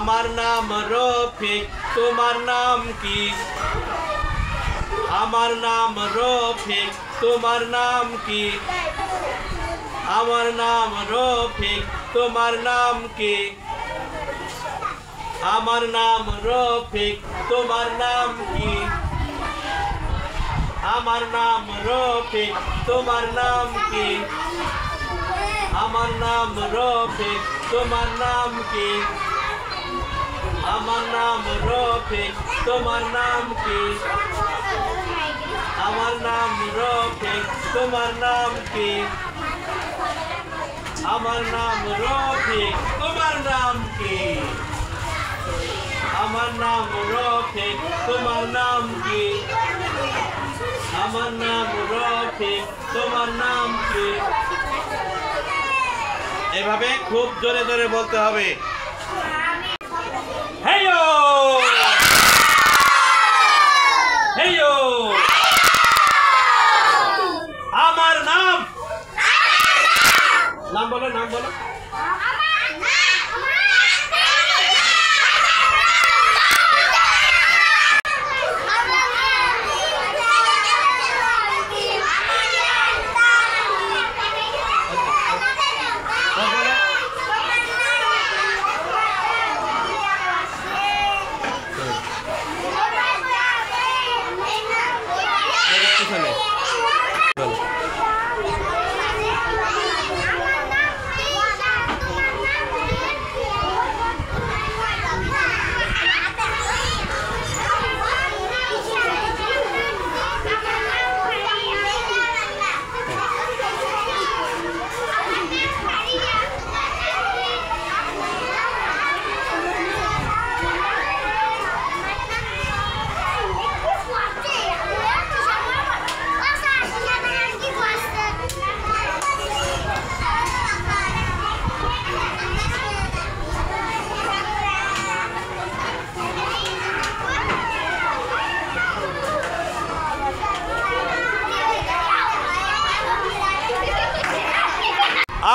আমার নাম রফিক, তোমার নাম কি? আমার নাম রফিক, তোমার নাম কি? আমার নাম রফিক, তোমার নাম কি? আমার নাম রফিক, তোমার নাম কি? আমার নাম রফিক, তোমার নাম কি? আমার নাম রফিক, তোমার নাম কি? আমার নাম রফিক, তোমার নাম কি? আমার নাম রফিক, তোমার নাম কি? আমার নাম রফিক, তোমার নাম কি? আমার নাম রফিক, তোমার নাম কি? আমার নাম রফিক, তোমার নাম কি? এভাবে খুব জোরে জোরে বলতে হবে। হেইয়ো হেইয়ো। আমার নাম, নাম বলো, নাম বলো।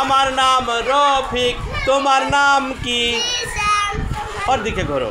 আমার নাম রফিক, তোমার নাম কি? ওর দিকে ঘোরো।